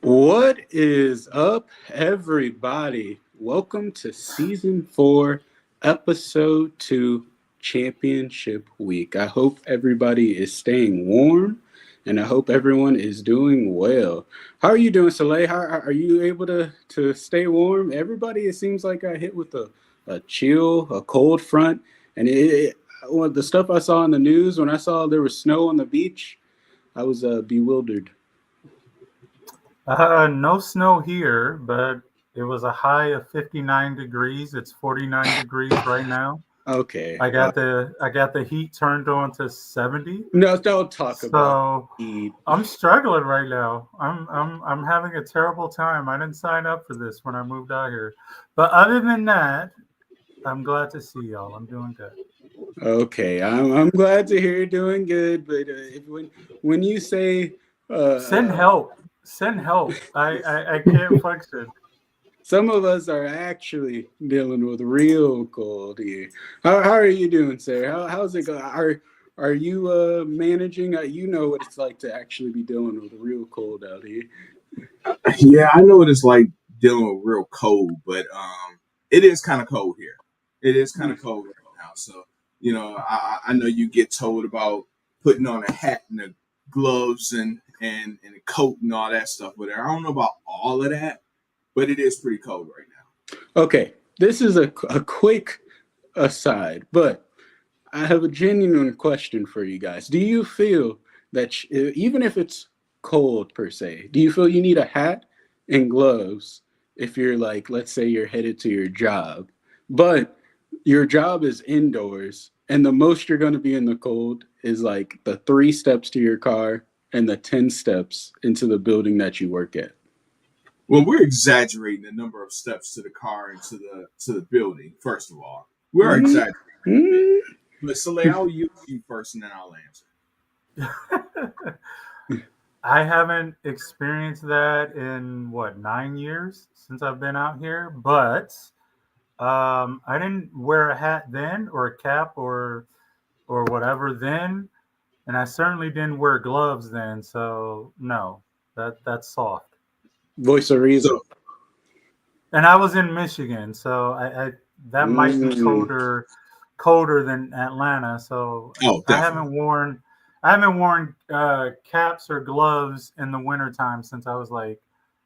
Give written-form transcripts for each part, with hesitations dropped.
What is up, everybody? Welcome to season 4, episode 2, championship week. I hope everybody is staying warm and I hope everyone is doing well. How are you doing, Soleil? How are you able to stay warm? Everybody, it seems like I hit with a chill, a cold front, and well, the stuff I saw in the news when I saw there was snow on the beach, I was bewildered. No snow here, but it was a high of 59 degrees. It's 49 degrees right now. Okay. I got the heat turned on to 70. No, don't talk about So heat. I'm struggling right now. I'm having a terrible time. I didn't sign up for this when I moved out here. But other than that, I'm glad to see y'all. I'm doing good. Okay, I'm glad to hear you're doing good, but when you say Send uh, help. Send help. I can't function. some of us are actually dealing with real cold here. How are you doing, sir? How's it going? Are you managing? You know what it's like to actually be dealing with real cold out here. Yeah, I know what it's like dealing with real cold, but it is kind of cold here. It is kind of cold right now. So, I know you get told about putting on a hat and the gloves and a coat and all that stuff, but I don't know about all of that, but it is pretty cold right now. Okay, this is a quick aside, but I have a genuine question for you guys. Do you feel that even if it's cold per se, do you feel you need a hat and gloves if you're like, let's say you're headed to your job, but your job is indoors and the most you're going to be in the cold is like the 3 steps to your car and the 10 steps into the building that you work at? Well, we're exaggerating the number of steps to the car and to the building. First of all, we're Mm-hmm. exaggerating a bit. But Soleil, I'll use you first, and then I'll answer. I haven't experienced that in 9 years since I've been out here, but I didn't wear a hat then or a cap or whatever then, and I certainly didn't wear gloves then. So no, that's soft. Voice of reason. So, And I was in Michigan, so I that might be Mm. colder than Atlanta. So oh, I definitely. haven't worn I haven't worn caps or gloves in the wintertime since I was like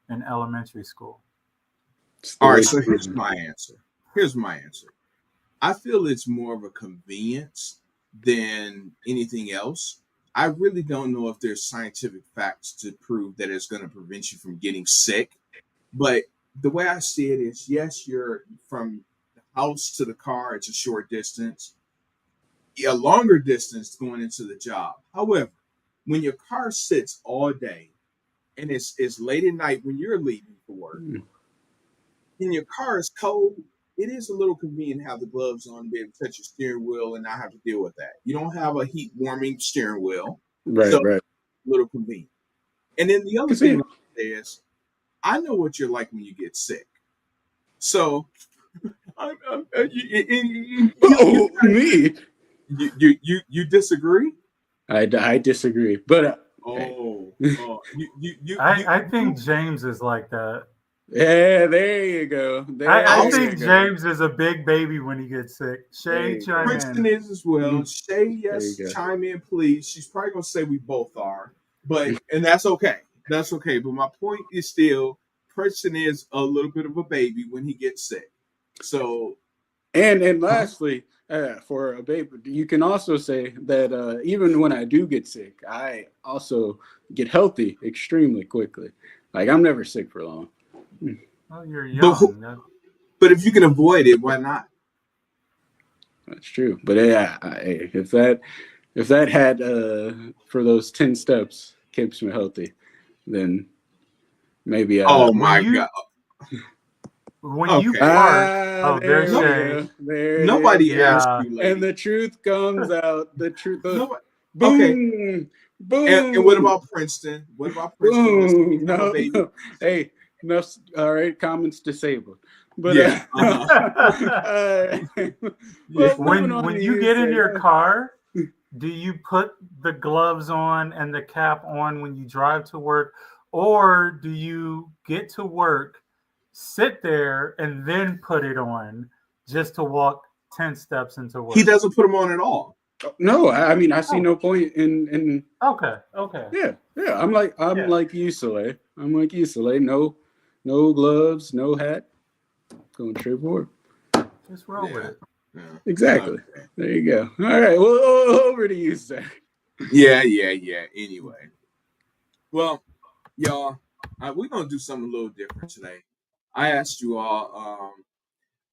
in elementary school. It's the All right, voice so of here's reason. my answer. Here's my answer. I feel it's more of a convenience than anything else. I really don't know if there's scientific facts to prove that it's going to prevent you from getting sick. But the way I see it is, yes, you're from the house to the car, it's a short distance, a longer distance going into the job. However, when your car sits all day and it's late at night when you're leaving for work, Mm. and your car is cold, it is a little convenient to have the gloves on to be able to touch your steering wheel and not have to deal with that. You don't have a heat warming steering wheel, so Right, right. a little convenient. And then the other Cause yeah. thing is, I know what you're like when you get sick. So Oh, me. you disagree? I disagree, but hey. I think James is like that. Yeah, there you go. I There you think go. James is a big baby when he gets sick. There Shay, you go. chime Princeton in. is as well. Mhm. Shay, There you yes, go. chime in, please. She's probably gonna say we both are, and that's okay. That's okay. But my point is still, Princeton is a little bit of a baby when he gets sick. So And lastly, for a baby, you can also say that even when I do get sick, I also get healthy extremely quickly. Like I'm never sick for long. Oh, you're but young. but if you can avoid it, why not? That's true. But yeah, if that had for those 10 steps keeps me healthy, then maybe Oh When my you god. when you Okay. park, oh, there's there No, we Shay. go. There it is. nobody asked Yeah, you, And lady. the truth comes out. The truth. Nobody. Okay. Boom, And what boom, about Princeton? What about Princeton? Does he boom. have a No, baby? no. Hey, no. All right, comments disabled. But Yeah. Uh-huh. uh, Yeah. well, moving when on when to you you, get in sir. your car, do you put the gloves on and the cap on when you drive to work, or do you get to work, sit there, and then put it on just to walk 10 steps into work? He doesn't put them on at all. No, I mean I see no point in Okay. yeah. I'm like you, Soleil. I'm like you, Soleil. No gloves, no hat. Going straight forward. Just roll with it. Yeah. Exactly. Okay. There you go. All right. Well, over to you, sir. Yeah. Anyway. Well, y'all, we're going to do something a little different today. I asked you all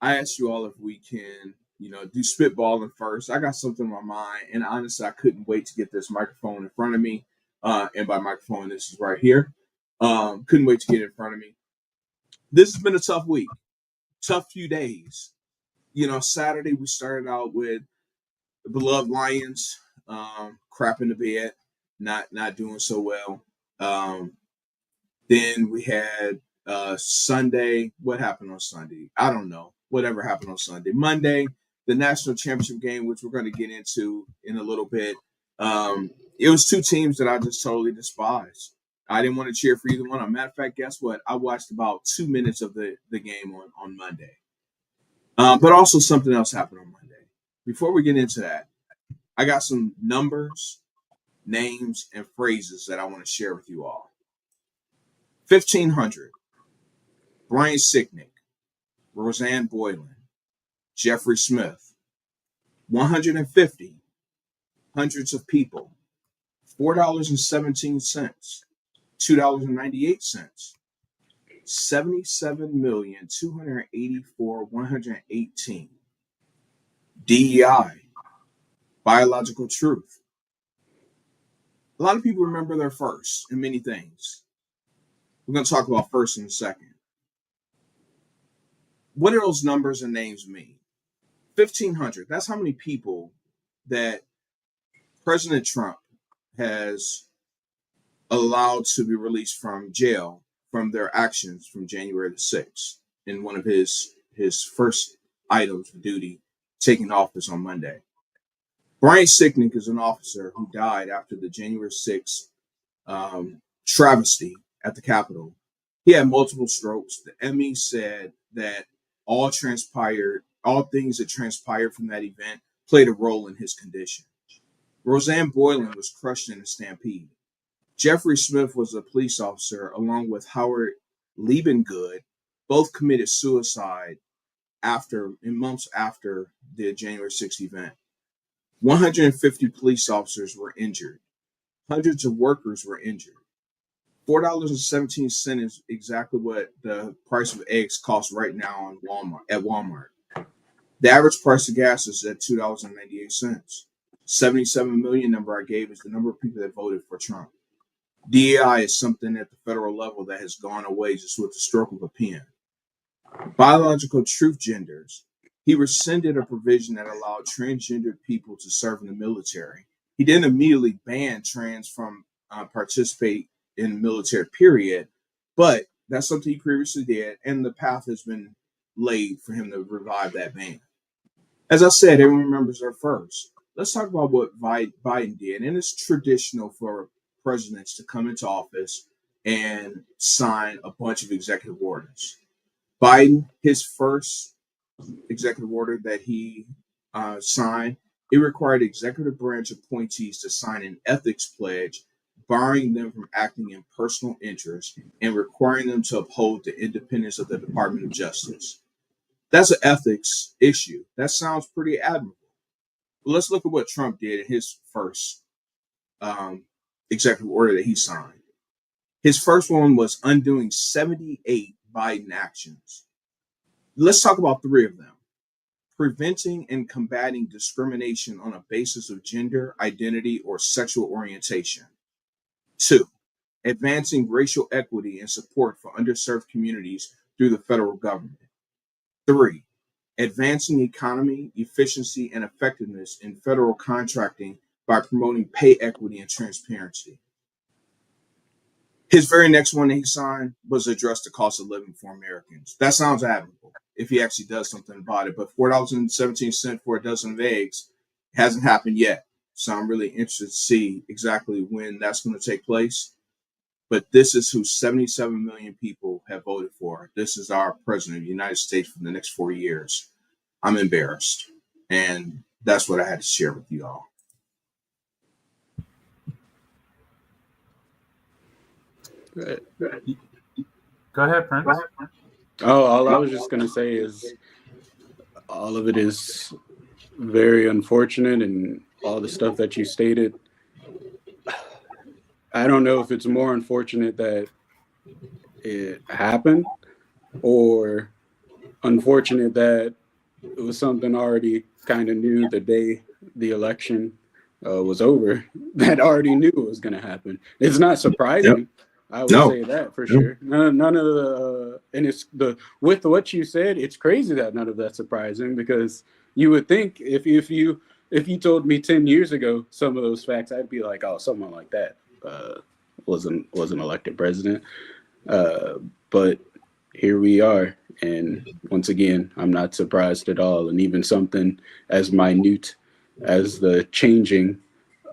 if we can, do spitballing first. I got something in my mind, and honestly, I couldn't wait to get this microphone in front of me. And by microphone, this is right here. Couldn't wait to get it in front of me. This has been a tough week, tough few days. Saturday we started out with the beloved Lions, crap in the bed, not doing so well. Then we had Sunday. What happened on Sunday? I don't know. Whatever happened on Sunday. Monday, the national championship game, which we're going to get into in a little bit. It was two teams that I just totally despised. I didn't want to cheer for either one. As a matter of fact, guess what? I watched about 2 minutes of the game on Monday. But also something else happened on Monday. Before we get into that, I got some numbers, names, and phrases that I want to share with you all. 1,500, Brian Sicknick, Roseanne Boylan, Jeffrey Smith. 150, hundreds of people. $4.17, $2.98, 77,284,118. DEI, biological truth. A lot of people remember their first in many things. We're going to talk about first in a second. What do those numbers and names mean? 1,500. That's how many people that President Trump has allowed to be released from jail from their actions from January the 6th in one of his first items of duty, taking office on Monday. Brian Sicknick is an officer who died after the January 6th travesty at the Capitol. He had multiple strokes. The ME said that all things that transpired from that event played a role in his condition. Roseanne Boylan was crushed in a stampede. Jeffrey Smith was a police officer, along with Howard Liebengood, both committed suicide months after the January 6th event. 150 police officers were injured. Hundreds of workers were injured. $4.17 is exactly what the price of eggs costs right now at Walmart. The average price of gas is at $2.98. 77 million number I gave is the number of people that voted for Trump. DEI is something at the federal level that has gone away just with the stroke of a pen. Biological truth genders. He rescinded a provision that allowed transgendered people to serve in the military. He didn't immediately ban trans from participate in the military, period, but that's something he previously did, and the path has been laid for him to revive that ban. As I said, everyone remembers their first. Let's talk about what Biden did, and it's traditional for presidents to come into office and sign a bunch of executive orders. Biden, his first executive order that he signed, it required executive branch appointees to sign an ethics pledge, barring them from acting in personal interest and requiring them to uphold the independence of the Department of Justice. That's an ethics issue. That sounds pretty admirable. But let's look at what Trump did in his first executive order that he signed. His first one was undoing 78 Biden actions. Let's talk about 3 of them. Preventing and combating discrimination on a basis of gender, identity, or sexual orientation. 2, advancing racial equity and support for underserved communities through the federal government. 3, advancing economy, efficiency, and effectiveness in federal contracting by promoting pay equity and transparency. His very next one that he signed was address the cost of living for Americans. That sounds admirable if he actually does something about it. But $4.17 for a dozen of eggs hasn't happened yet. So I'm really interested to see exactly when that's going to take place. But this is who 77 million people have voted for. This is our president of the United States for the next 4 years. I'm embarrassed. And that's what I had to share with you all. Go ahead, Prince. Oh, all I was just going to say is all of it is very unfortunate, and all the stuff that you stated. I don't know if it's more unfortunate that it happened or unfortunate that it was something already kind of new the day the election was over, that already knew it was going to happen. It's not surprising. Yep. I would say that for sure. None of the and it's with what you said, it's crazy that none of that's surprising, because you would think if you told me 10 years ago some of those facts, I'd be like, oh, someone like that wasn't elected president. But here we are, and once again, I'm not surprised at all. And even something as minute as the changing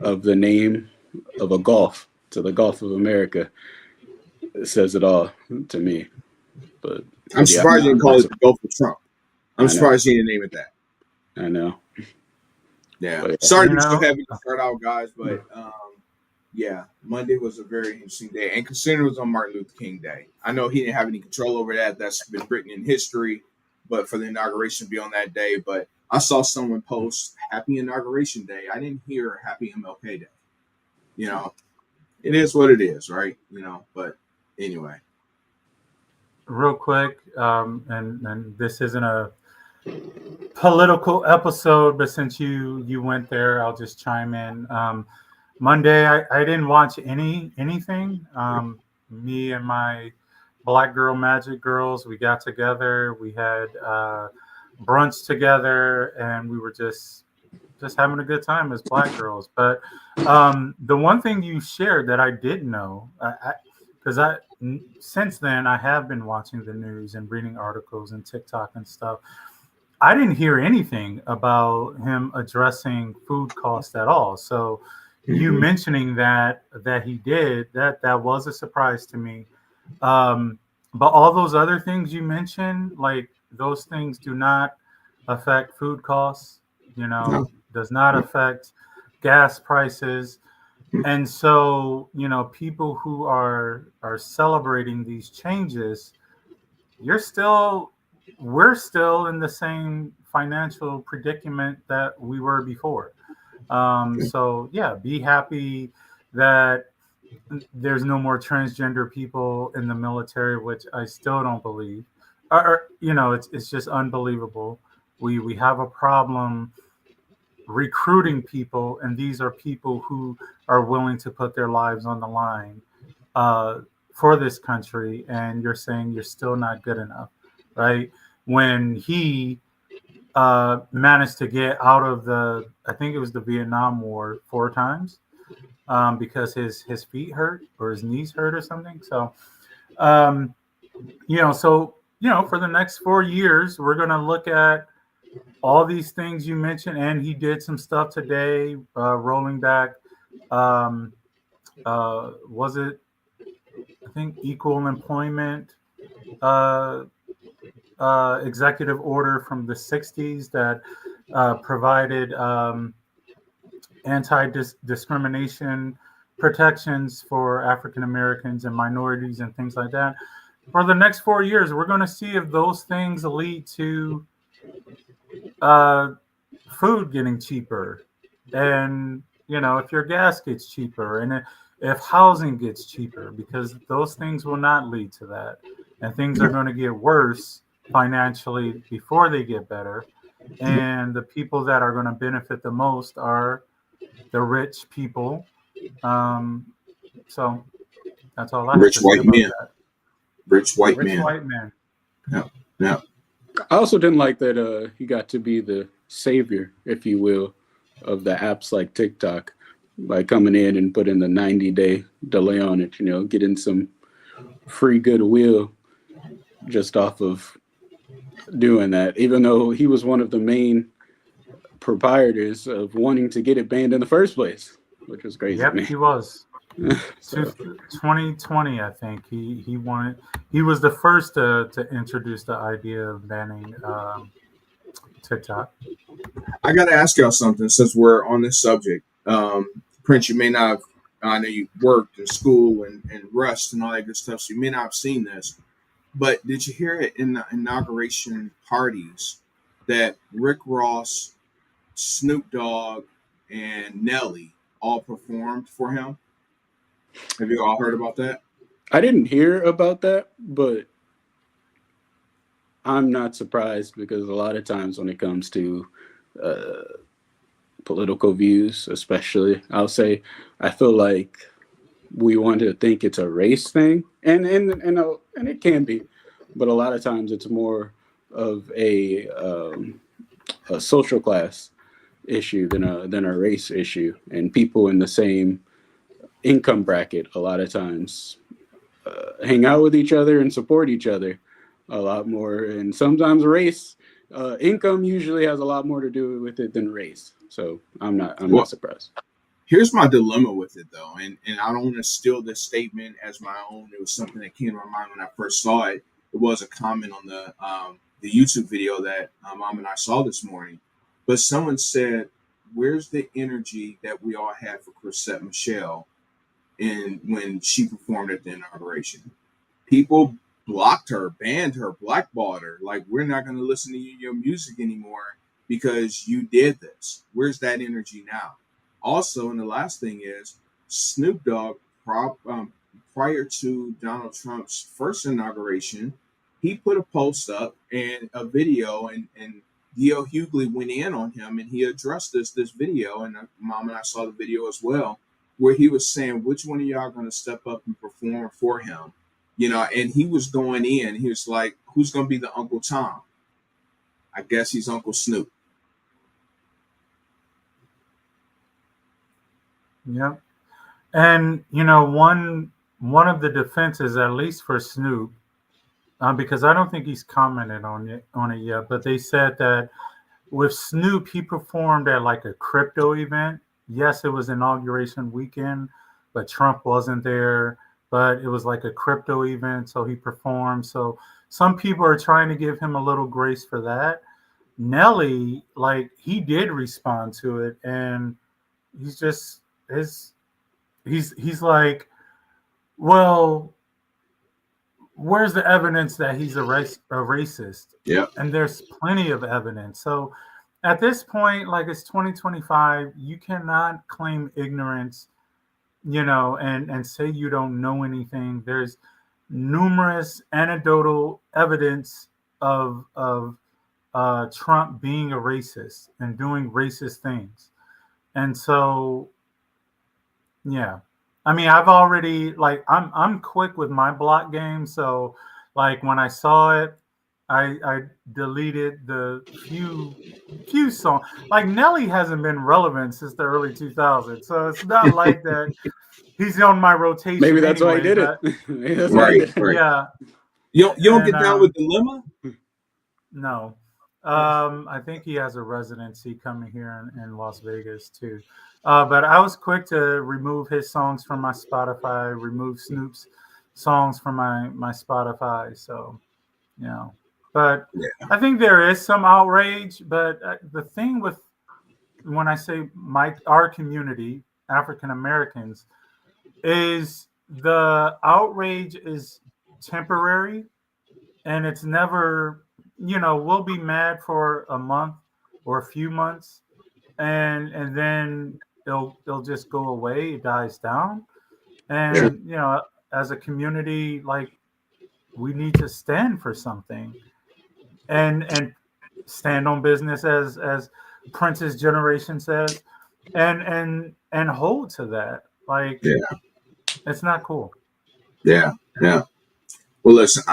of the name of a Gulf to the Gulf of America says it all to me. But I'm surprised you didn't call it the Gulf of Trump. I'm surprised you didn't name it that. I know. Yeah. But, sorry to be so heavy to start out, guys, but yeah, Monday was a very interesting day. And considering it was on Martin Luther King Day, I know he didn't have any control over that. That's been written in history, but for the inauguration to be on that day. But I saw someone post Happy Inauguration Day. I didn't hear Happy MLK Day. You know, it is what it is, right? You know, but anyway. Real quick, and this isn't a political episode, but since you went there, I'll just chime in. Monday, I didn't watch anything. Me and my Black Girl Magic girls, we got together. We had brunch together, and we were just having a good time as Black girls. But the one thing you shared that I didn't know, because since then I have been watching the news and reading articles and TikTok and stuff. I didn't hear anything about him addressing food costs at all. So you mentioning that he did, that was a surprise to me. But all those other things you mentioned, like those things do not affect food costs, does not affect gas prices. And so, people who are celebrating these changes, we're still in the same financial predicament that we were before. So yeah, be happy that there's no more transgender people in the military, which I still don't believe. It's just unbelievable. We have a problem recruiting people, and these are people who are willing to put their lives on the line for this country, and you're saying you're still not good enough, right? When he managed to get out of I think it was the Vietnam War 4 times because his feet hurt or his knees hurt or something. So, for the next 4 years, we're going to look at all these things you mentioned, and he did some stuff today, rolling back. Was it, I think, equal employment executive order from the 60s that provided anti-discrimination protections for African Americans and minorities and things like that. For the next 4 years, we're going to see if those things lead to food getting cheaper, and if your gas gets cheaper, and if housing gets cheaper, because those things will not lead to that, and things are going to get worse financially before they get better, and the people that are going to benefit the most are the rich people. So that's all I have to say about that. Rich white man. Yeah. I also didn't like that he got to be the savior, if you will, of the apps like TikTok by coming in and putting the 90-day delay on it, getting some free goodwill just off of doing that, even though he was one of the main proprietors of wanting to get it banned in the first place, which was crazy. Yep, he was. So 2020, I think he was the first to introduce the idea of banning TikTok. I got to ask y'all something since we're on this subject. Prince, you may not have, I know you worked in school and rushed and all that good stuff, so you may not have seen this. But did you hear it in the inauguration parties that Rick Ross, Snoop Dogg, and Nelly all performed for him? Have you all heard about that? I didn't hear about that, but I'm not surprised because a lot of times when it comes to uh, political views, especially, I'll say I feel like we want to think it's a race thing, and it can be, but a lot of times it's more of a social class issue than a race issue, and people in the same income bracket a lot of times hang out with each other and support each other a lot more. And sometimes race, income usually has a lot more to do with it than race. So I'm not Well, surprised. here's my dilemma with it, though, and I don't want to steal this statement as my own. It was something that came to my mind when I first saw it. It was a comment on the YouTube video that Mom and I saw this morning. But someone said, "Where's the energy that we all had for Chrisette Michelle in when she performed at the inauguration? People blocked her, banned her, blackballed her. Like, we're not going to listen to your music anymore because you did this. Where's that energy now?" Also, and the last thing is, Snoop Dogg, prior to Donald Trump's first inauguration, he put a post up and a video, and D.L. Hughley went in on him, and he addressed this video, and Mom and I saw the video as well, where he was saying, which one of y'all going to step up and perform for him? You know, and he was going in. He was like, who's going to be the Uncle Tom? I guess he's Uncle Snoop. Yep. And one of the defenses, at least for Snoop, because I don't think he's commented on it yet, but they said that with Snoop, he performed at like a crypto event. Yes, it was inauguration weekend, but Trump wasn't there. But it was like a crypto event, so he performed. So some people are trying to give him a little grace for that. Nelly, like he did respond to it, and he's just his he's like, well, where's the evidence that he's a racist? Yeah. And there's plenty of evidence. So at this point, like it's 2025, you cannot claim ignorance, and say you don't know anything. There's numerous anecdotal evidence of Trump being a racist and doing racist things. And so, yeah. I mean, I've already like I'm quick with my block game, so like when I saw it, I deleted the few songs. Like Nelly hasn't been relevant since the early 2000s, so it's not like that he's on my rotation Maybe that's why he anyway. did it. But Maybe that's why he Right, did it. right. yeah, You don't and get down with Dilemma? no, I think he has a residency coming here in Las Vegas too. But I was quick to remove his songs from my Spotify, remove Snoop's songs from my Spotify. So, but Yeah. I think there is some outrage. But the thing with when I say our community, African Americans, is the outrage is temporary, and it's never, we'll be mad for a month or a few months, and then it'll just go away. It dies down, Yeah. and as a community, like we need to stand for something, and stand on business as Prince's generation says, and hold to that. Like Yeah. it's not cool. Yeah. Yeah. Well, listen,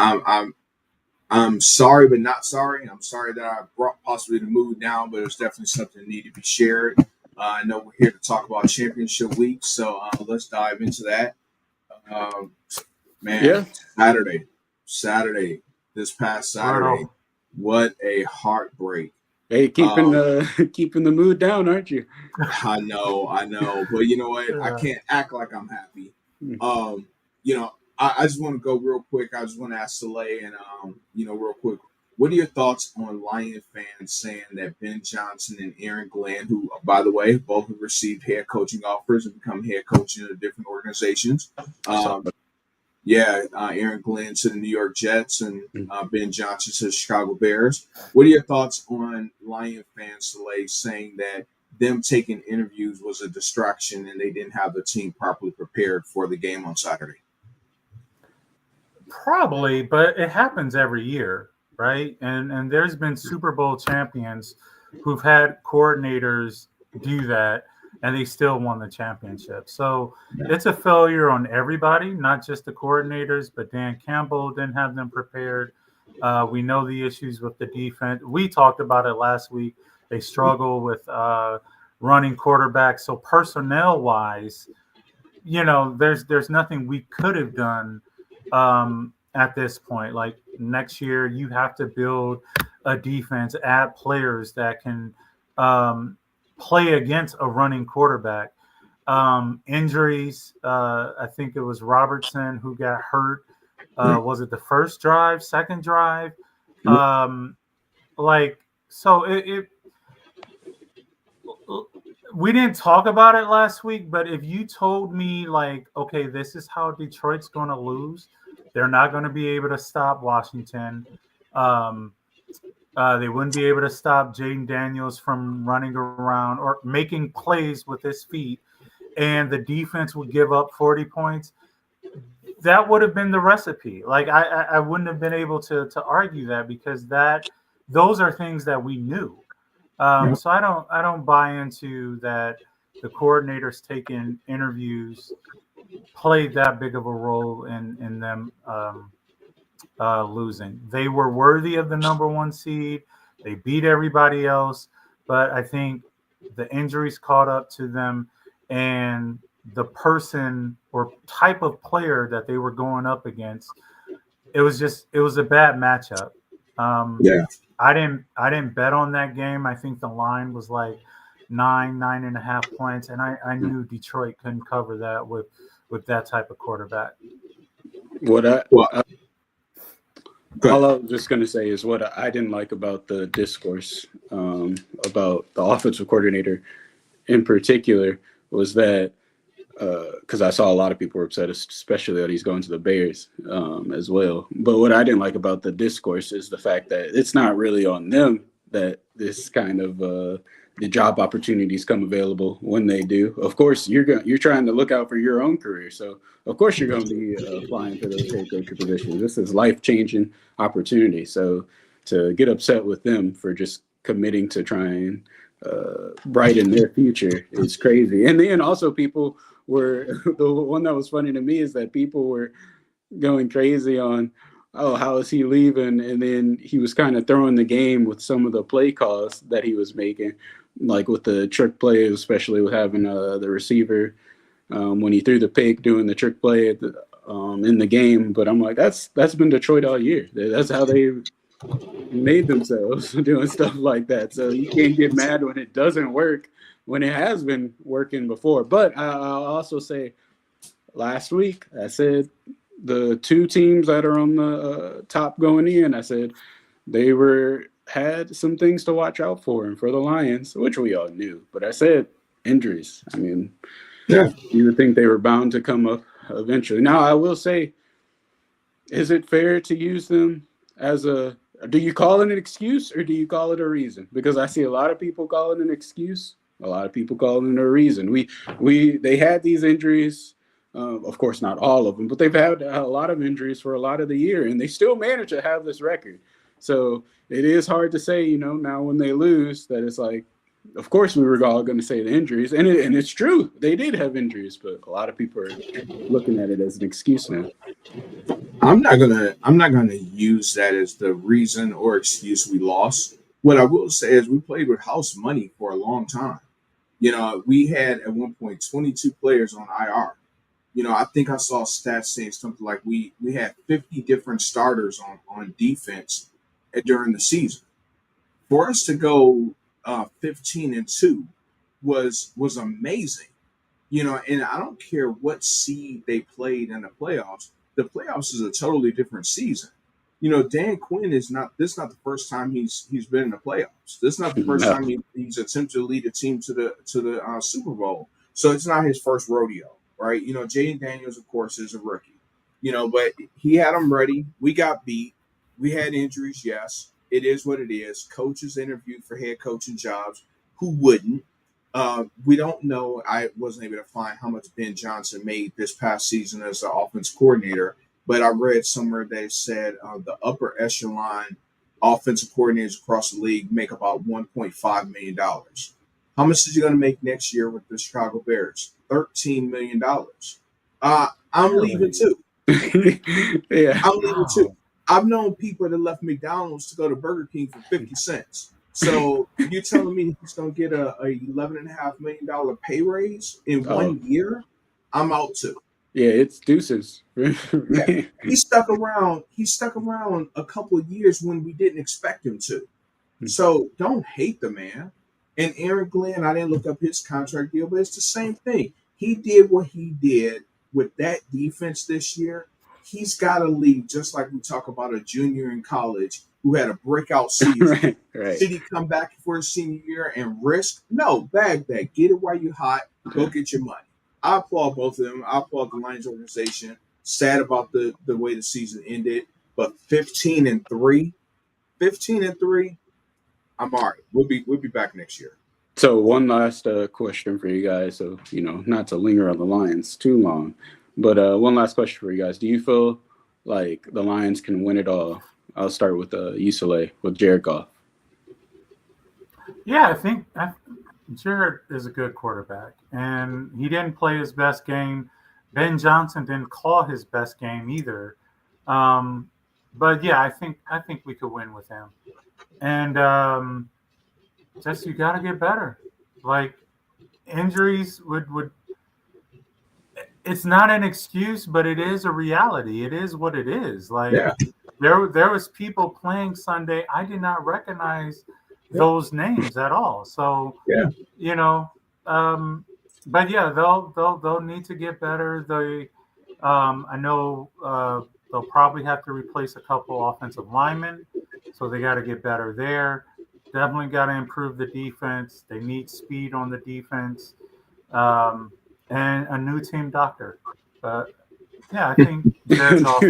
I'm sorry, but not sorry. I'm sorry that I brought possibly the mood down, but it's definitely something that needed to be shared. I know we're here to talk about championship week, so let's dive into that. Um, Yeah. Man, Saturday, this past Saturday, Brutal. what a heartbreak. Hey, keeping the mood down, aren't you? I know, but you know what? I can't act like I'm happy. Um, I just want to go real quick. I just want to ask Soleil and real quick, what are your thoughts on Lion fans saying that Ben Johnson and Aaron Glenn, who, by the way, both have received head coaching offers and become head coaching in different organizations? Aaron Glenn to the New York Jets and Ben Johnson to the Chicago Bears. What are your thoughts on Lion fans, Soleil, saying that them taking interviews was a distraction and they didn't have the team properly prepared for the game on Saturday? Probably, but it happens every year, right? And there's been Super Bowl champions who've had coordinators do that and they still won the championship. So it's a failure on everybody, not just the coordinators, but Dan Campbell didn't have them prepared. We know the issues with the defense. We talked about it last week. They struggle with running quarterbacks. So personnel wise, there's nothing we could have done at this point. Like next year, you have to build a defense, add players that can play against a running quarterback. Injuries, I think it was Robertson who got hurt. Was it the first drive, second drive? We didn't talk about it last week, but if you told me like, okay, this is how Detroit's going to lose, they're not going to be able to stop Washington. They wouldn't be able to stop Jaden Daniels from running around or making plays with his feet, and the defense would give up 40 points. That would have been the recipe. Like I wouldn't have been able to argue that because those are things that we knew. So I don't buy into that. The coordinators taking interviews played that big of a role in them losing. They were worthy of the number one seed. They beat everybody else, but I think the injuries caught up to them, and the person or type of player that they were going up against, it was a bad matchup. I didn't bet on that game. I think the line was like 9.5 points, and I knew Detroit couldn't cover that with that type of quarterback. All I was just going to say is what I didn't like about the discourse about the offensive coordinator in particular was that because I saw a lot of people were upset, especially that he's going to the Bears as well. But what I didn't like about the discourse is the fact that it's not really on them that this kind of the job opportunities come available when they do. Of course, you're trying to look out for your own career, so of course you're going to be applying for those head coach positions. This is life-changing opportunity. So to get upset with them for just committing to try and brighten their future is crazy. And then also people were the one that was funny to me is that people were going crazy on, oh, how is he leaving? And then he was kind of throwing the game with some of the play calls that he was making, like with the trick play, especially with having the receiver when he threw the pick, doing the trick play in the game. But I'm like, that's been Detroit all year. That's how they made themselves doing stuff like that. So you can't get mad when it doesn't work when it has been working before. But I'll also say last week I said the two teams that are on the top going in, I said they had some things to watch out for. And for the Lions, which we all knew, but I said injuries. I mean, you would think they were bound to come up eventually. Now, I will say, is it fair to use them as do you call it an excuse or do you call it a reason? Because I see a lot of people call it an excuse. A lot of people call it a reason. They had these injuries. Of course, not all of them, but they've had a lot of injuries for a lot of the year, and they still manage to have this record. So it is hard to say, now when they lose, that it's like, of course we were all going to say the injuries, and it's true. They did have injuries, but a lot of people are looking at it as an excuse now. I'm not gonna use that as the reason or excuse we lost. What I will say is we played with house money for a long time. We had at one point 22 players on IR. I think I saw stats saying something like we had 50 different starters on defense during the season. For us to go 15-2 was amazing. And I don't care what seed they played in the playoffs. The playoffs is a totally different season. Dan Quinn is not. This is not the first time he's been in the playoffs. This is not the first No. time he's attempted to lead a team to the Super Bowl. So it's not his first rodeo, right? Jaden Daniels, of course, is a rookie. But he had them ready. We got beat. We had injuries. Yes, it is what it is. Coaches interviewed for head coaching jobs. Who wouldn't? We don't know. I wasn't able to find how much Ben Johnson made this past season as the offense coordinator, but I read somewhere they said the upper echelon offensive coordinators across the league make about $1.5 million. How much is he going to make next year with the Chicago Bears? $13 million. I'm leaving too. Yeah. I'm leaving too. I've known people that left McDonald's to go to Burger King for 50 cents. So you're telling me he's going to get a $11.5 million pay raise in 1 year? I'm out too. Yeah, it's deuces. Yeah. He stuck around a couple of years when we didn't expect him to. So don't hate the man. And Aaron Glenn, I didn't look up his contract deal, but it's the same thing. He did what he did with that defense this year. He's got to leave, just like we talk about a junior in college who had a breakout season. Right. Did he come back for his senior year and risk? No, bag that. Get it while you're hot. Go get your money. I applaud both of them. I applaud the Lions organization. Sad about the way the season ended, but 15-3, I'm all right. We'll be back next year. So one last question for you guys. So not to linger on the Lions too long, but one last question for you guys. Do you feel like the Lions can win it all? I'll start with UCLA with Jared Goff. Yeah, I think Jared is a good quarterback, and he didn't play his best game. Ben Johnson didn't call his best game either. But yeah, I think we could win with him. And just you got to get better. Like injuries would. It's not an excuse, but it is a reality. It is what it is. Like there was people playing Sunday. I did not recognize those names at all. So but yeah, they'll need to get better. I know they'll probably have to replace a couple offensive linemen, so they got to get better there. Definitely got to improve the defense. They need speed on the defense, and a new team doctor. But yeah, I think Jared Goff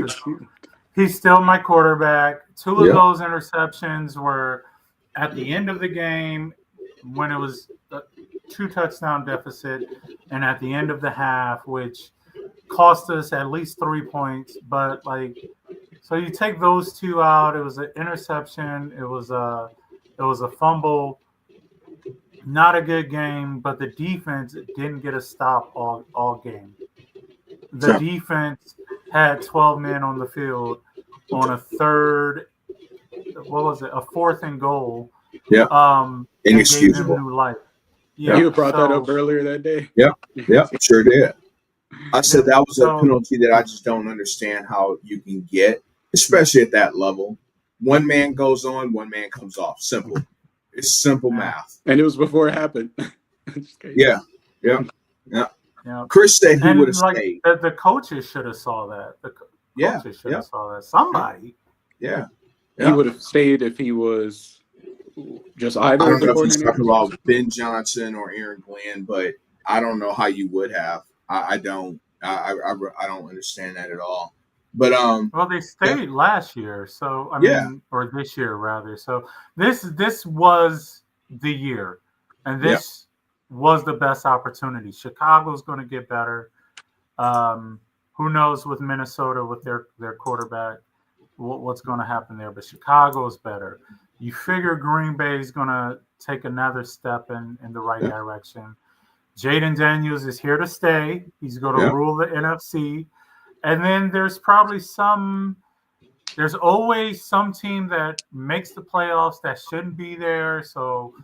he's still my quarterback. Two of those interceptions were at the end of the game when it was a 2-touchdown deficit, and at the end of the half, which cost us at least 3 points. But so you take those two out. It was an interception. It was a fumble. Not a good game, but the defense didn't get a stop all game. The defense had 12 men on the field on a third. What was it? A 4th and goal. Yeah. Inexcusable. Gave them new life. Yeah. You brought that up earlier that day. Yeah, sure did. I said that was a penalty that I just don't understand how you can get, especially at that level. One man goes on, one man comes off. Simple. It's simple math. And it was before it happened. Yeah. Chris said he would have stayed. The coaches should have saw that. The coaches should have saw that. Somebody. Yeah. He would have stayed if he was just either. I don't know if he's talking about Ben Johnson or Aaron Glenn, but I don't know how you would have. I don't. I don't understand that at all. But well, they stayed last year, so I mean, or this year rather. So this was the year, and this was the best opportunity. Chicago's going to get better. Who knows with Minnesota with their quarterback, what's going to happen there? But Chicago's better. You figure Green Bay is going to take another step in the right direction. Jaden Daniels is here to stay. He's going to rule the NFC. And then there's always some team that makes the playoffs that shouldn't be there. So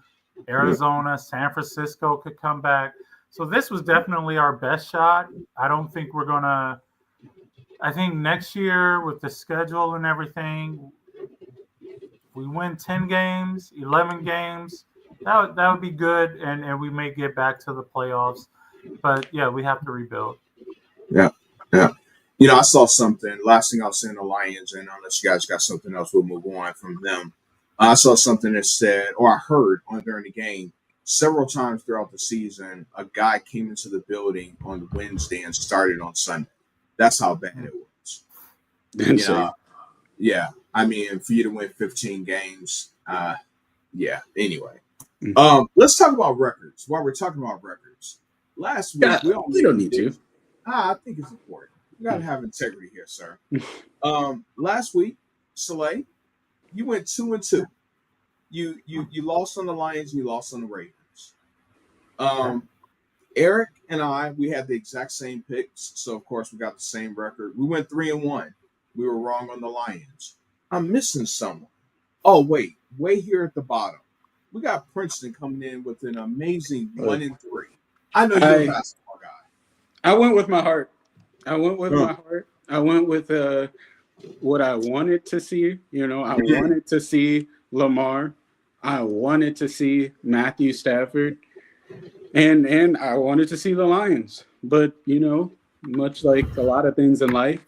Arizona, San Francisco could come back. So this was definitely our best shot. I think next year with the schedule and everything, we win 10 games, 11 games, that would be good, and we may get back to the playoffs. But yeah, we have to rebuild. Yeah, yeah. I saw something. Last thing I'll say in the Lions, and unless you guys got something else, we'll move on from them. I saw something that said, or I heard during the game, several times throughout the season, a guy came into the building on Wednesday and started on Sunday. That's how bad it was. Insane. Yeah. I mean, for you to win 15 games, yeah. Anyway, let's talk about records. While we're talking about records, last week we don't need to. I think it's important. You got to have integrity here, sir. Last week, Soleil, you went 2-2. You lost on the Lions. You lost on the Ravens. Eric and I, we had the exact same picks, so of course we got the same record. We went 3-1. We were wrong on the Lions. I'm missing someone. Oh wait, way here at the bottom, we got Princeton coming in with an amazing 1-3. I know you're a basketball guy. I went with my heart. I went with what I wanted to see. I wanted to see Lamar. I wanted to see Matthew Stafford. And I wanted to see the Lions. But, much like a lot of things in life,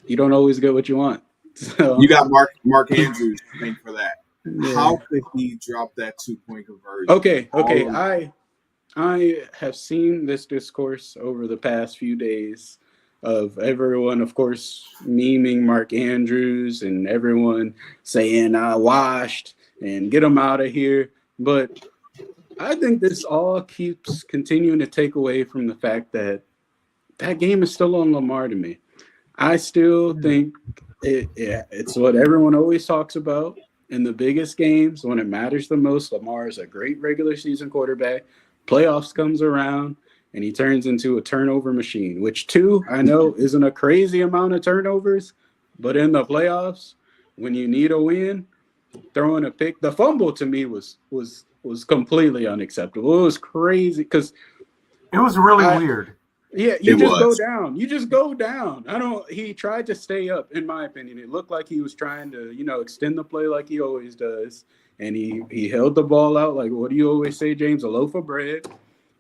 you don't always get what you want. So you got Mark Andrews to thank for that. Yeah. How could he drop that 2-point conversion? Okay. I have seen this discourse over the past few days of everyone, of course, memeing Mark Andrews and everyone saying washed and get him out of here. But I think this all keeps continuing to take away from the fact that game is still on Lamar to me. I still think it's what everyone always talks about in the biggest games when it matters the most. Lamar is a great regular season quarterback. Playoffs comes around and he turns into a turnover machine, which I know isn't a crazy amount of turnovers, but in the playoffs, when you need a win, throwing a pick, the fumble to me was completely unacceptable. It was crazy because it was really weird. Yeah, you just go down. He tried to stay up, in my opinion. It looked like he was trying to, extend the play like he always does. And he held the ball out like, what do you always say, James? A loaf of bread.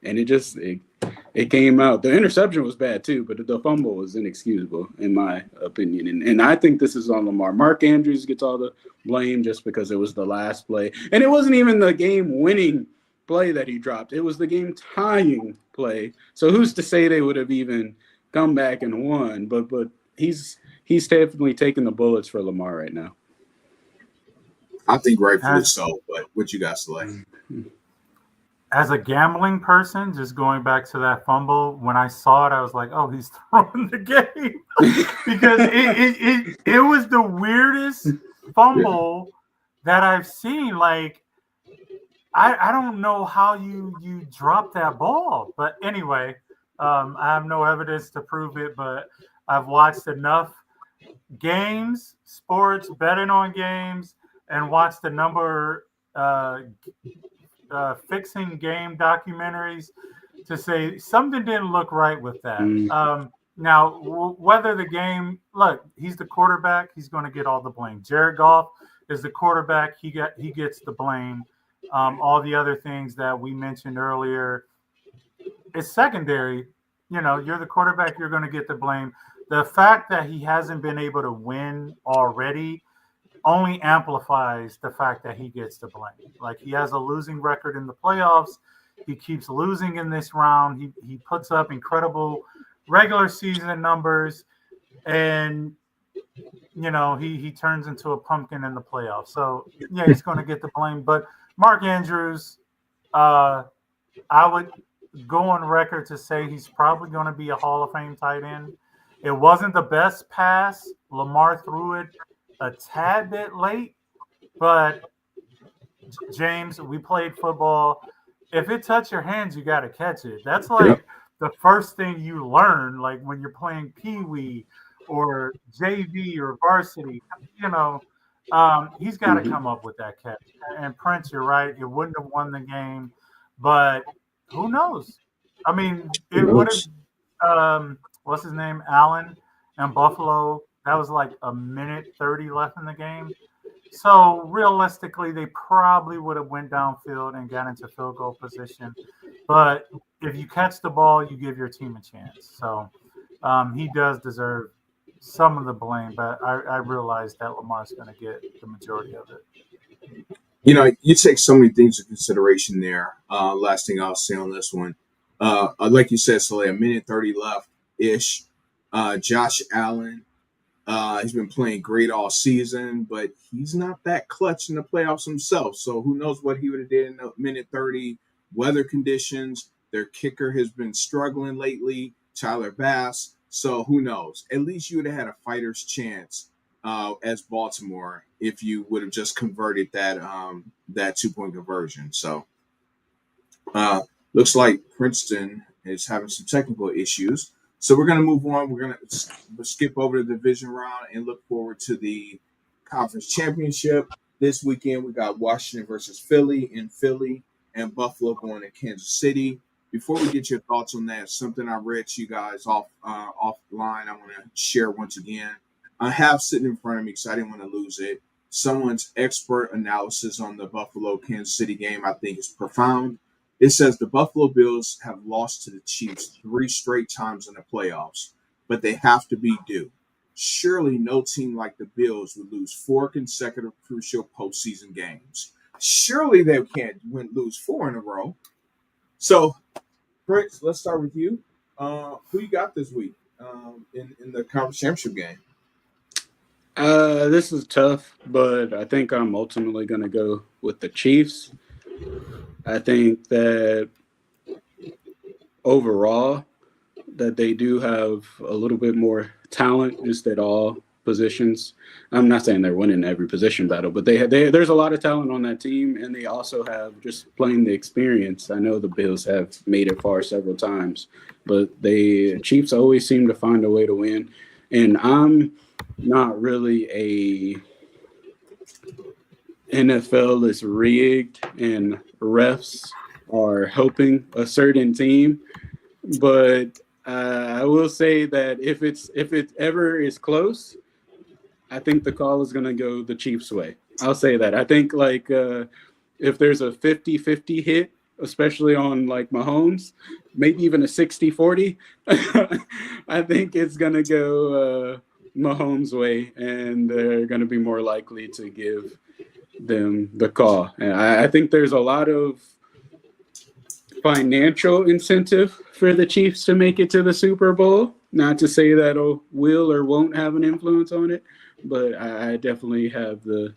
And it came out. The interception was bad too, but the fumble was inexcusable, in my opinion. And I think this is on Lamar. Mark Andrews gets all the blame just because it was the last play. And it wasn't even the game-winning play that he dropped. It was the game-tying play. So who's to say they would have even come back and won? But he's definitely taking the bullets for Lamar right now. I think rightfully so, but what you got to say? As a gambling person, just going back to that fumble, when I saw it, I was like, oh, he's throwing the game. Because it was the weirdest fumble that I've seen. Like, I don't know how you dropped that ball. But anyway, I have no evidence to prove it, but I've watched enough games, sports, betting on games, and watched a number fixing game documentaries to say something didn't look right with that. Now, whether the game, look, he's the quarterback, he's going to get all the blame. Jared Goff is the quarterback, he gets the blame. All the other things that we mentioned earlier, it's secondary. You're the quarterback, you're going to get the blame. The fact that he hasn't been able to win already only amplifies the fact that he gets the blame. Like, he has a losing record in the playoffs. He keeps losing in this round. He puts up incredible regular season numbers, and he turns into a pumpkin in the playoffs. So yeah, he's going to get the blame. But Mark Andrews, I would go on record to say he's probably going to be a Hall of Fame tight end. It wasn't the best pass. Lamar threw it a tad bit late, but James, we played football. If it touched your hands, you got to catch it. That's like the first thing you learn, like when you're playing Pee-wee or JV or varsity. He's got to come up with that catch. And Prince, you're right. It wouldn't have won the game, but who knows? I mean, it would have. What's his name? Allen and Buffalo. That was like a minute 30 left in the game. So realistically, they probably would have went downfield and got into field goal position. But if you catch the ball, you give your team a chance. So he does deserve some of the blame, but I realize that Lamar's going to get the majority of it. You take so many things into consideration there. Last thing I'll say on this one, like you said, Saleh, a minute 30 left ish. Josh Allen, he's been playing great all season, but he's not that clutch in the playoffs himself. So who knows what he would have did in a minute 30. Weather conditions, their kicker has been struggling lately, Tyler Bass. So who knows? At least you would have had a fighter's chance as Baltimore if you would have just converted that 2-point conversion. So uh, looks like Princeton is having some technical issues. So we're going to move on. We're going to skip over the division round and look forward to the conference championship. This weekend, we got Washington versus Philly in Philly and Buffalo going to Kansas City. Before we get your thoughts on that, something I read to you guys offline, I want to share once again. I have sitting in front of me because I didn't want to lose it. Someone's expert analysis on the Buffalo Kansas City game, I think, is profound. It says the Buffalo Bills have lost to the Chiefs 3 straight times in the playoffs, but they have to be due. Surely no team like the Bills would lose 4 consecutive crucial postseason games. Surely they can't lose 4 in a row. So, Prince, let's start with you. Who you got this week in the conference championship game? This is tough, but I think I'm ultimately going to go with the Chiefs. I think that overall that they do have a little bit more talent just at all positions. I'm not saying they're winning every position battle, but there's a lot of talent on that team, and they also have just playing the experience. I know the Bills have made it far several times, but the Chiefs always seem to find a way to win. And I'm not really a NFL is rigged and refs are helping a certain team, but I will say that if it ever is close, I think the call is going to go the Chiefs' way. I'll say that. I think if there's a 50-50 hit, especially on like Mahomes, maybe even a 60-40, I think it's going to go Mahomes' way, and they're going to be more likely to give them the call. And I think there's a lot of financial incentive for the Chiefs to make it to the Super Bowl. Not to say that will or won't have an influence on it, but I definitely have the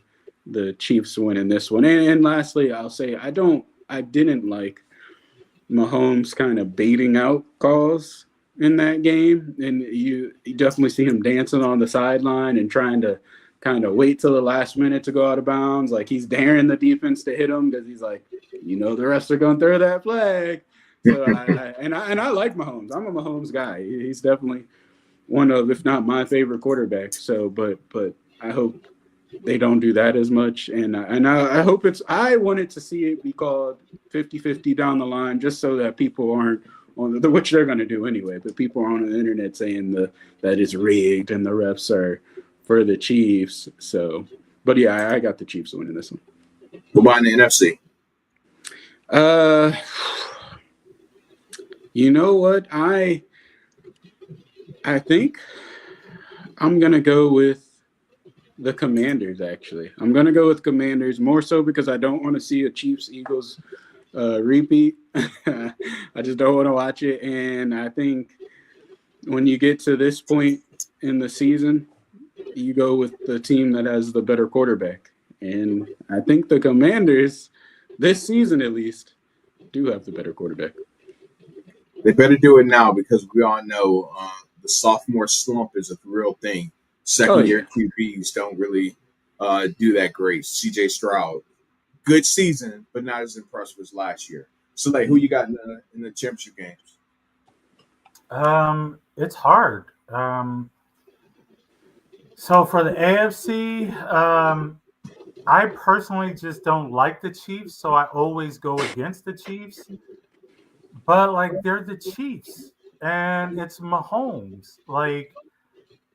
Chiefs winning this one. And lastly, I'll say I didn't like Mahomes kind of baiting out calls in that game, and you definitely see him dancing on the sideline and trying to kind of wait till the last minute to go out of bounds. Like he's daring the defense to hit him because he's like, the rest are going to throw that flag. So I like Mahomes. I'm a Mahomes guy. He's definitely one of, if not my favorite quarterback. So, but I hope they don't do that as much. And I hope I wanted to see it be called 50-50 down the line, just so that people aren't on which they're going to do anyway. But people are on the internet saying that it's rigged and the refs are for the Chiefs. So, but yeah, I got the Chiefs winning this one. What about in the NFC? You know what? I think I'm gonna go with the Commanders. Actually, I'm gonna go with Commanders more so because I don't want to see a Chiefs-Eagles repeat. I just don't want to watch it, and I think when you get to this point in the season, you go with the team that has the better quarterback. And I think the Commanders, this season at least, do have the better quarterback. They better do it now because we all know the sophomore slump is a real thing. Second-year QBs don't really do that great. CJ Stroud, good season, but not as impressive as last year. So, who you got in the championship games? It's hard. So for the AFC, I personally just don't like the Chiefs, so I always go against the Chiefs. But they're the Chiefs, and it's Mahomes.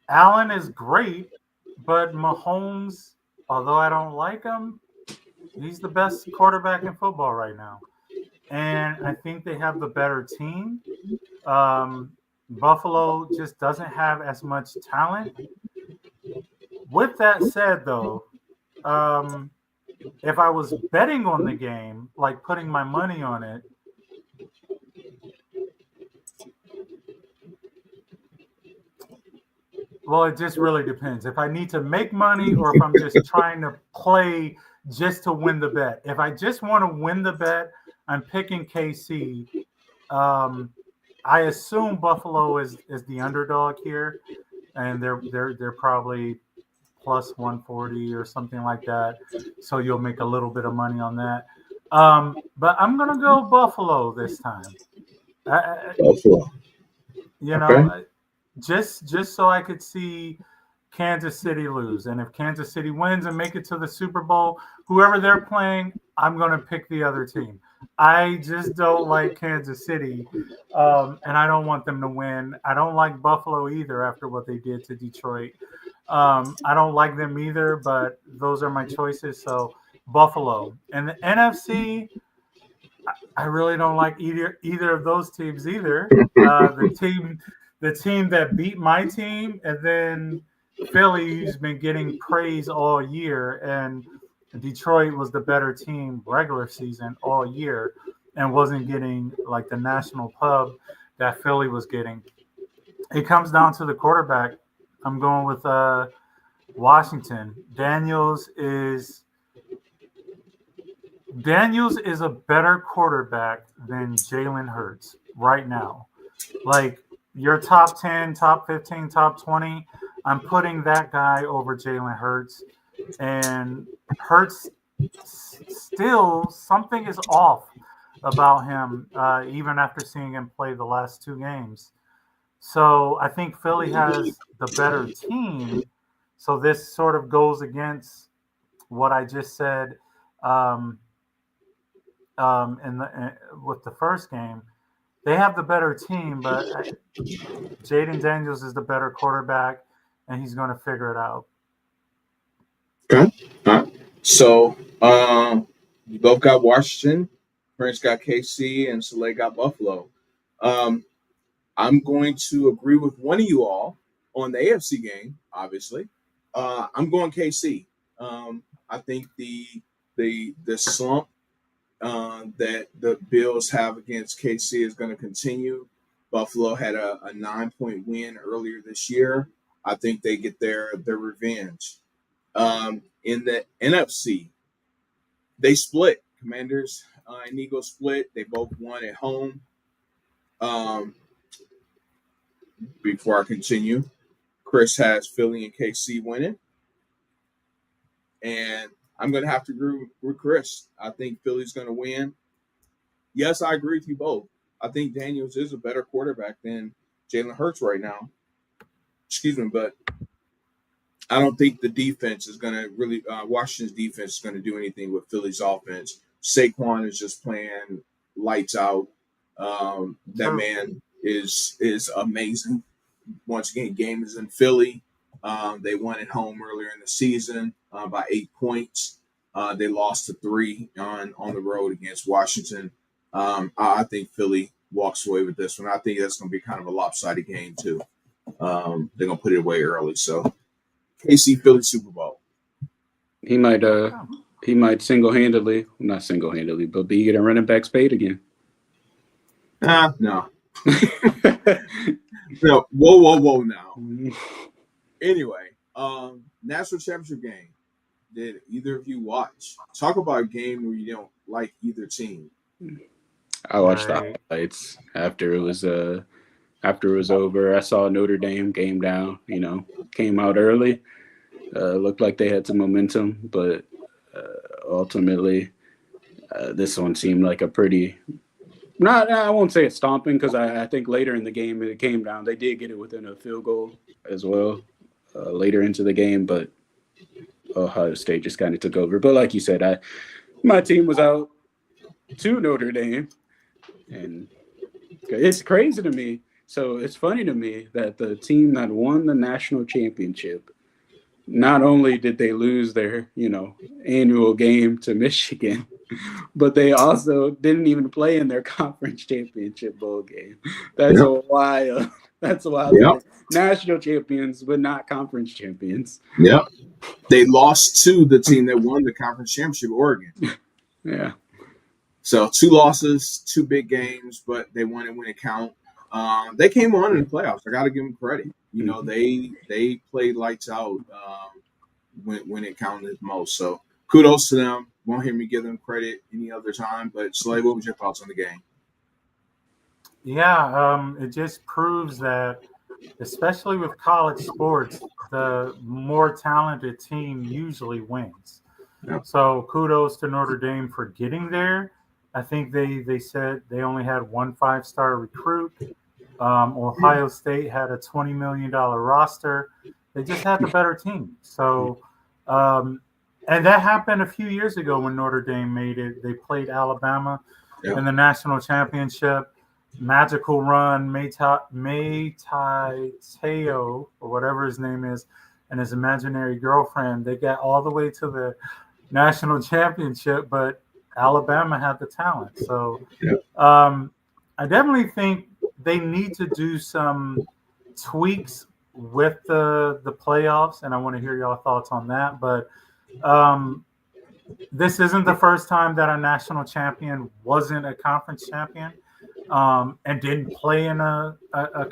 Allen is great, but Mahomes although I don't like him, he's the best quarterback in football right now. And I think they have the better team. Buffalo just doesn't have as much talent. With that said, though, if I was betting on the game, like putting my money on it, well, it just really depends. If I need to make money or if I'm just trying to play just to win the bet. If I just want to win the bet, I'm picking KC. I assume Buffalo is the underdog here, and they're probably plus 140 or something like that. So you'll make a little bit of money on that. But I'm gonna go Buffalo this time. Buffalo. You Okay. know, just so I could see Kansas City lose, and if Kansas City wins and make it to the Super Bowl, whoever they're playing, I'm gonna pick the other team. I just don't like Kansas City, and I don't want them to win. I don't like Buffalo either after what they did to Detroit. I don't like them either, but those are my choices. So Buffalo and the NFC. I really don't like either of those teams either. The team that beat my team, and then Philly, who's been getting praise all year, and Detroit was the better team regular season all year, and wasn't getting like the national pub that Philly was getting. It comes down to the quarterback. I'm going with Washington. Daniels is a better quarterback than Jalen Hurts right now. Like your top 10, top 15, top 20, I'm putting that guy over Jalen Hurts. And Hurts still, something is off about him, even after seeing him play the last two games. So I think Philly has the better team. So this sort of goes against what I just said. With the first game, they have the better team, but Jaden Daniels is the better quarterback, and he's going to figure it out. Okay. All right. So you both got Washington, Prince got KC, and Soleil got Buffalo. I'm going to agree with one of you all on the AFC game, obviously. I'm going KC. I think the slump that the Bills have against KC is going to continue. Buffalo had a 9-point win earlier this year. I think they get their revenge. In the NFC, they split. Commanders and Eagles split. They both won at home. Before I continue, Chris has Philly and KC winning. And I'm going to have to agree with Chris. I think Philly's going to win. Yes, I agree with you both. I think Daniels is a better quarterback than Jalen Hurts right now. Excuse me, but I don't think the defense is going to really Washington's defense is going to do anything with Philly's offense. Saquon is just playing lights out. That man is amazing. Once again, game is in Philly. They won at home earlier in the season by 8 points. They lost to 3 on the road against Washington. I think Philly walks away with this one. I think that's going to be kind of a lopsided game too. They're going to put it away early. So KC Philly Super Bowl. He might single-handedly, not single-handedly, but be getting running back spade again. No. No. Whoa now. Anyway, national championship game. Did either of you watch? Talk about a game where you don't like either team. I watched the highlights after it was over. I saw Notre Dame game down. Came out early. Looked like they had some momentum, but ultimately, this one seemed like a pretty. I won't say it's stomping because I think later in the game it came down. They did get it within a field goal as well later into the game, but Ohio State just kind of took over. But like you said, my team was out to Notre Dame, and it's crazy to me. So it's funny to me that the team that won the national championship not only did they lose their, annual game to Michigan, but they also didn't even play in their conference championship bowl game. That's Yep. a wild. That's wild. Yep. National champions, but not conference champions. Yep. They lost to the team that won the conference championship, Oregon. Yeah. So 2 losses, 2 big games, but they won it when it count. They came on in the playoffs. I got to give them credit. They played lights out when it counted most. So kudos to them. Won't hear me give them credit any other time. But Slay, what was your thoughts on the game? Yeah, it just proves that, especially with college sports, the more talented team usually wins. Yep. So kudos to Notre Dame for getting there. I think they said they only had 1 5-star recruit. Ohio State had a $20 million roster. They just had the better team. So, and that happened a few years ago when Notre Dame made it. They played Alabama in the national championship. Magical run, Teo, or whatever his name is, and his imaginary girlfriend. They got all the way to the national championship, but Alabama had the talent. So I definitely think they need to do some tweaks with the playoffs, and I want to hear y'all thoughts on that. But this isn't the first time that a national champion wasn't a conference champion and didn't play in a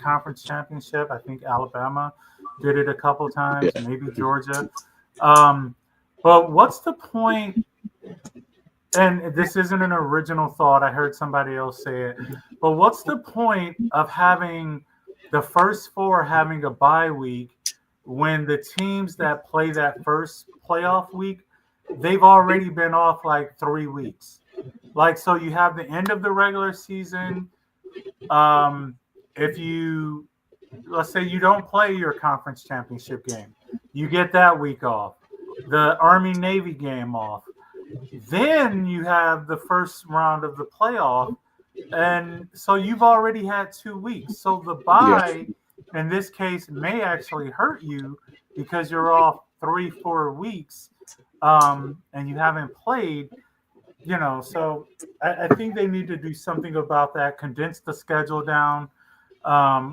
conference championship. I think Alabama did it a couple times, maybe Georgia. But what's the point? And this isn't an original thought. I heard somebody else say it. But what's the point of having the first 4 having a bye week when the teams that play that first playoff week, they've already been off like 3 weeks? Like, so you have the end of the regular season. If you, let's say you don't play your conference championship game, you get that week off. The Army-Navy game off. Then you have the first round of the playoff. And so you've already had 2 weeks. So the bye, in this case, may actually hurt you because you're off 3-4 weeks and you haven't played. So I think they need to do something about that, condense the schedule down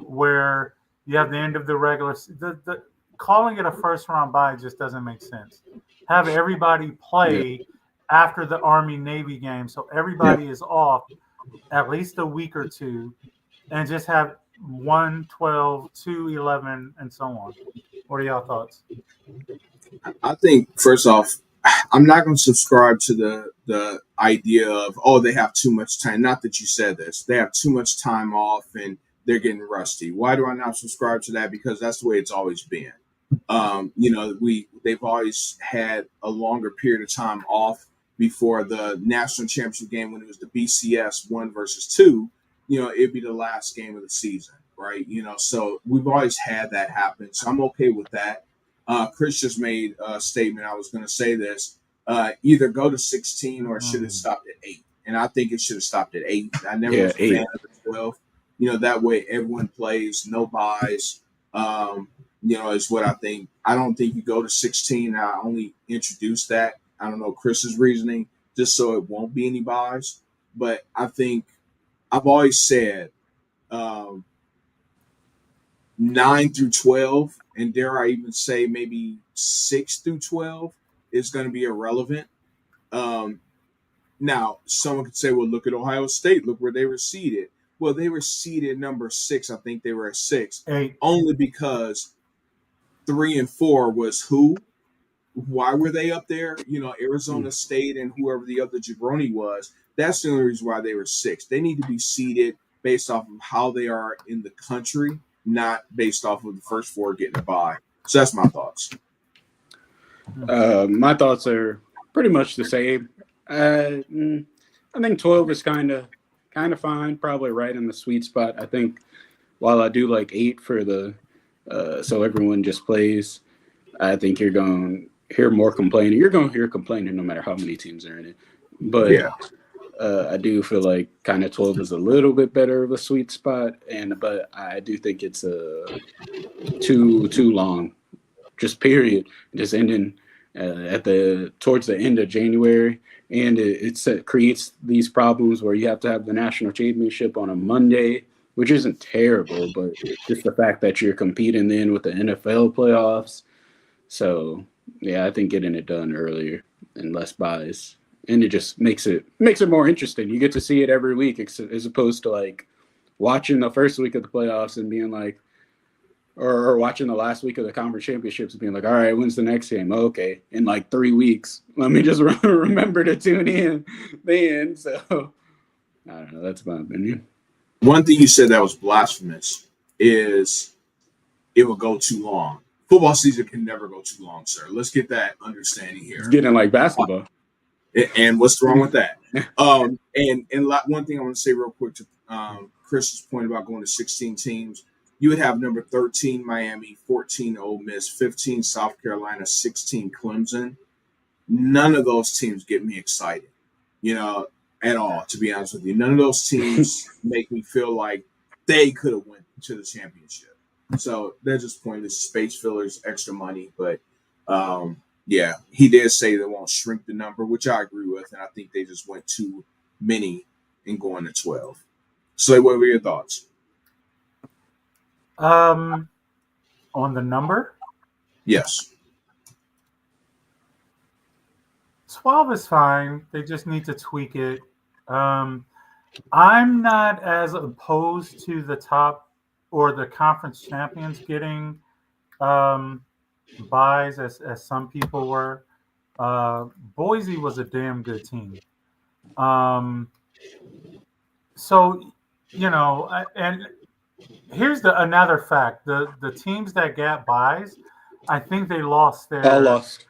where you have the end of the regular the calling it a first round bye just doesn't make sense. Have everybody play after the Army-Navy game, so everybody is off at least a week or 2, and just have 1, 12, 2, 11, and so on. What are y'all thoughts? I think, first off, I'm not going to subscribe to the idea of, they have too much time. Not that you said this. They have too much time off and they're getting rusty. Why do I not subscribe to that? Because that's the way it's always been. They've always had a longer period of time off before the national championship game when it was the BCS 1 versus 2. It'd be the last game of the season, right? So we've always had that happen. So I'm okay with that. Chris just made a statement. I was going to say this. Either go to 16 or it should have stopped at 8. And I think it should have stopped at 8. I never was a fan of the 12. That way everyone plays, no buys. Is what I think. I don't think you go to 16. I only introduced that. I don't know Chris's reasoning, just so it won't be any buys. But I think I've always said 9 through 12, and dare I even say maybe 6 through 12 is going to be irrelevant. Now, someone could say, well, look at Ohio State. Look where they were seeded. Well, they were seeded number 6. I think they were at 6. 8. Only because 3 and 4 was who? Why were they up there? Arizona State and whoever the other jabroni was. That's the only reason why they were 6. They need to be seeded based off of how they are in the country, not based off of the first 4 getting a bye. So that's my thoughts. My thoughts are pretty much the same. I think 12 is kind of fine, probably right in the sweet spot. I think while I do like 8 for the so everyone just plays, I think you're going to hear more complaining. You're going to hear complaining no matter how many teams are in it. But I do feel like kind of 12 is a little bit better of a sweet spot, but I do think it's too long just period, just ending towards the end of January, and it creates these problems where you have to have the national championship on a Monday, which isn't terrible, but just the fact that you're competing then with the NFL playoffs. So yeah, I think getting it done earlier and less buys, and it just makes it more interesting. You get to see it every week, as opposed to like watching the first week of the playoffs and being like, or watching the last week of the conference championships and being like, all right, when's the next game? Oh, okay, in like 3 weeks. Let me just remember to tune in then. So I don't know. That's my opinion. One thing you said that was blasphemous is it will go too long. Football season can never go too long, sir. Let's get that understanding here. It's getting like basketball. And what's wrong with that? And one thing I want to say real quick to Chris's point about going to 16 teams, you would have number 13 Miami, 14 Ole Miss, 15 South Carolina, 16 Clemson. None of those teams get me excited, at all, to be honest with you. None of those teams make me feel like they could have went to the championship. So they're just pointless space fillers, extra money. But, yeah, he did say they won't shrink the number, which I agree with. And I think they just went too many in going to 12. So what were your thoughts? On the number? Yes. 12 is fine. They just need to tweak it. I'm not as opposed to the top or the conference champions getting buys as some people were. Boise was a damn good team. So, and here's another fact. The teams that got buys, I think they lost their All lost.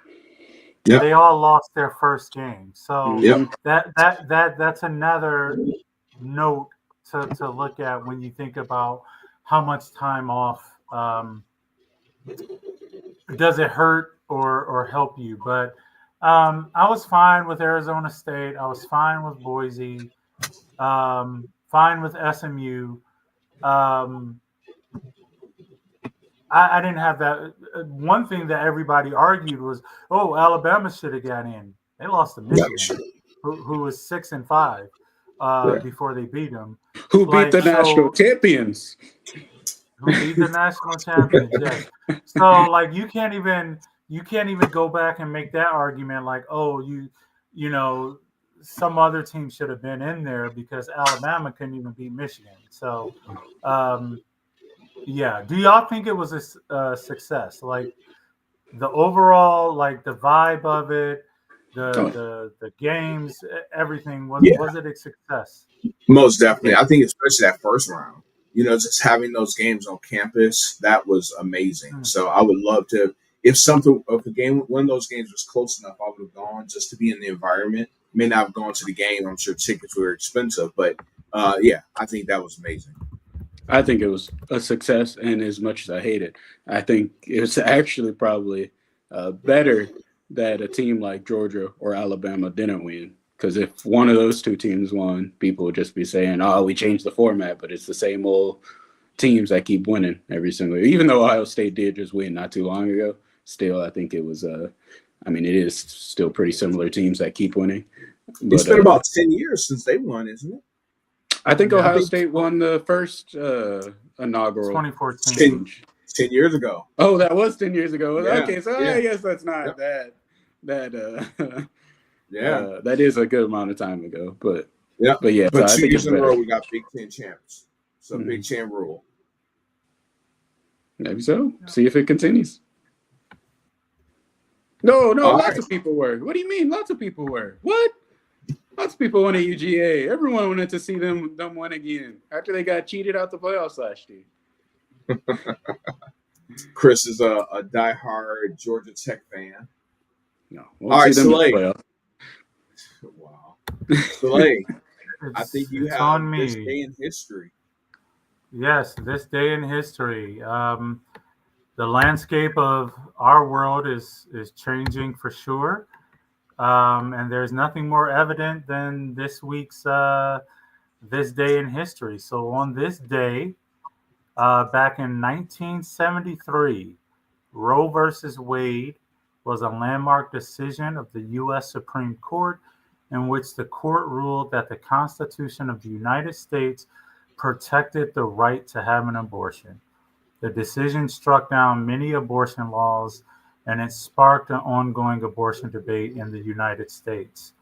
Yep. They all lost their first game. So Yep. that's another note to look at when you think about how much time off does it hurt or help you. But I was fine with Arizona State. I was fine with Boise. Fine with SMU. I didn't have that. One thing that everybody argued was, oh, Alabama should have got in. They lost to Michigan, who was 6-5 before they beat them. Who beat the national champions? Who beat the national champions? Yes. So like you can't even go back and make that argument like, oh, some other team should have been in there because Alabama couldn't even beat Michigan. So. Yeah. Do y'all think it was a success? Like the overall, like the vibe of it, the games, everything was it a success? Most definitely. I think especially that first round. Just having those games on campus, that was amazing. So I would love to, if one of those games was close enough, I would have gone just to be in the environment. May not have gone to the game. I'm sure tickets were expensive, but yeah, I think that was amazing. I think it was a success, and as much as I hate it, I think it's actually probably better that a team like Georgia or Alabama didn't win. Because if one of those two teams won, people would just be saying, oh, we changed the format, but it's the same old teams that keep winning every single year. Even though Ohio State did just win not too long ago, still, I think it was it is still pretty similar teams that keep winning. But, it's been about 10 years since they won, isn't it? I think Ohio State won the first inaugural 2014. 10 years ago. Oh, that was 10 years ago. Yeah. Okay, so I guess that's not that that is a good amount of time ago. But yeah, so 2 years in a row we got Big Ten champs. So Big Ten rule. Maybe so. See if it continues. No, lots of people were. What do you mean? Lots of people were. What? Lots of people wanted UGA. Everyone wanted to see them win again after they got cheated out the playoffs last year. Chris is a diehard Georgia Tech fan. No. All right, Soleil. Wow. Soleil, I think you have this day in history. Yes, this day in history. The landscape of our world is changing for sure. And there's nothing more evident than this week's this day in history. So on this day, back in 1973, Roe versus Wade was a landmark decision of the U.S. Supreme Court in which the court ruled that the Constitution of the United States protected the right to have an abortion. The decision struck down many abortion laws, and it sparked an ongoing abortion debate in the United States.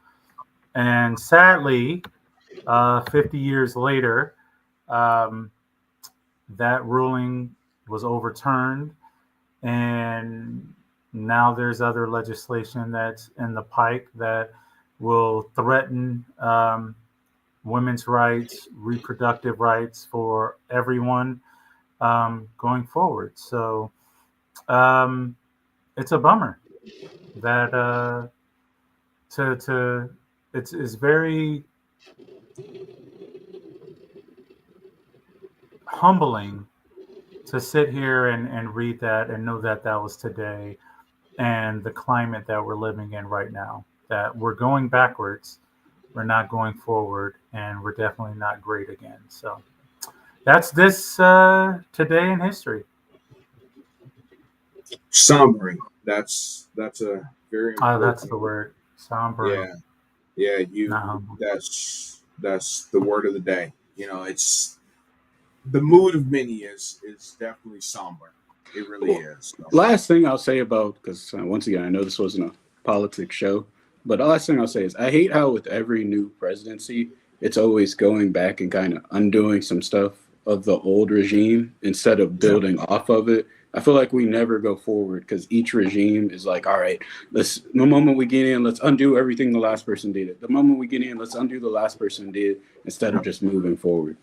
And sadly, 50 years later, that ruling was overturned, and now there's other legislation that's in the pike that will threaten women's rights, reproductive rights for everyone going forward. So it's a bummer that it's very humbling to sit here and read that and know that that was today, and the climate that we're living in right now, that we're going backwards, we're not going forward, and we're definitely not great again. So that's this today in history. Sombering. That's a very important. That's the word. Somber. Yeah. Not humble. That's the word of the day. It's the mood of many is definitely somber. It really is. So. Last thing I'll say about, because once again, I know this wasn't a politics show, but the last thing I'll say is I hate how with every new presidency, it's always going back and kind of undoing some stuff of the old regime instead of building off of it. I feel like we never go forward because each regime is like, all right, the moment we get in, let's undo everything the last person did. The moment we get in, let's undo the last person did instead of just moving forward.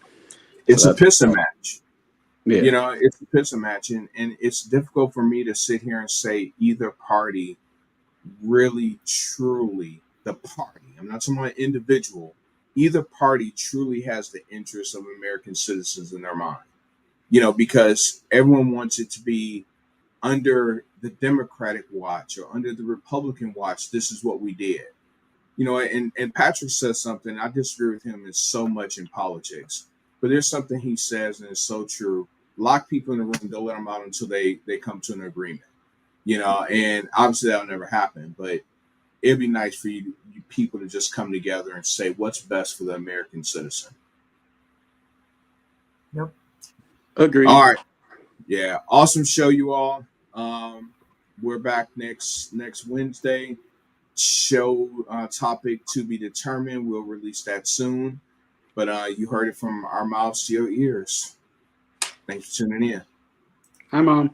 It's a pissing match. Yeah. It's a pissing match. And it's difficult for me to sit here and say either party really, truly, the party, I'm not talking about individual, either party truly has the interests of American citizens in their mind. Because everyone wants it to be under the Democratic watch or under the Republican watch. This is what we did. And Patrick says something, I disagree with him in so much in politics, but there's something he says and it's so true. Lock people in the room, don't let them out until they come to an agreement. And obviously that'll never happen, but it'd be nice for you people to just come together and say what's best for the American citizen. Yep. Agreed. All right. Yeah. Awesome show, you all. We're back next Wednesday. Show topic to be determined. We'll release that soon. But you heard it from our mouths to your ears. Thanks for tuning in. Hi, Mom.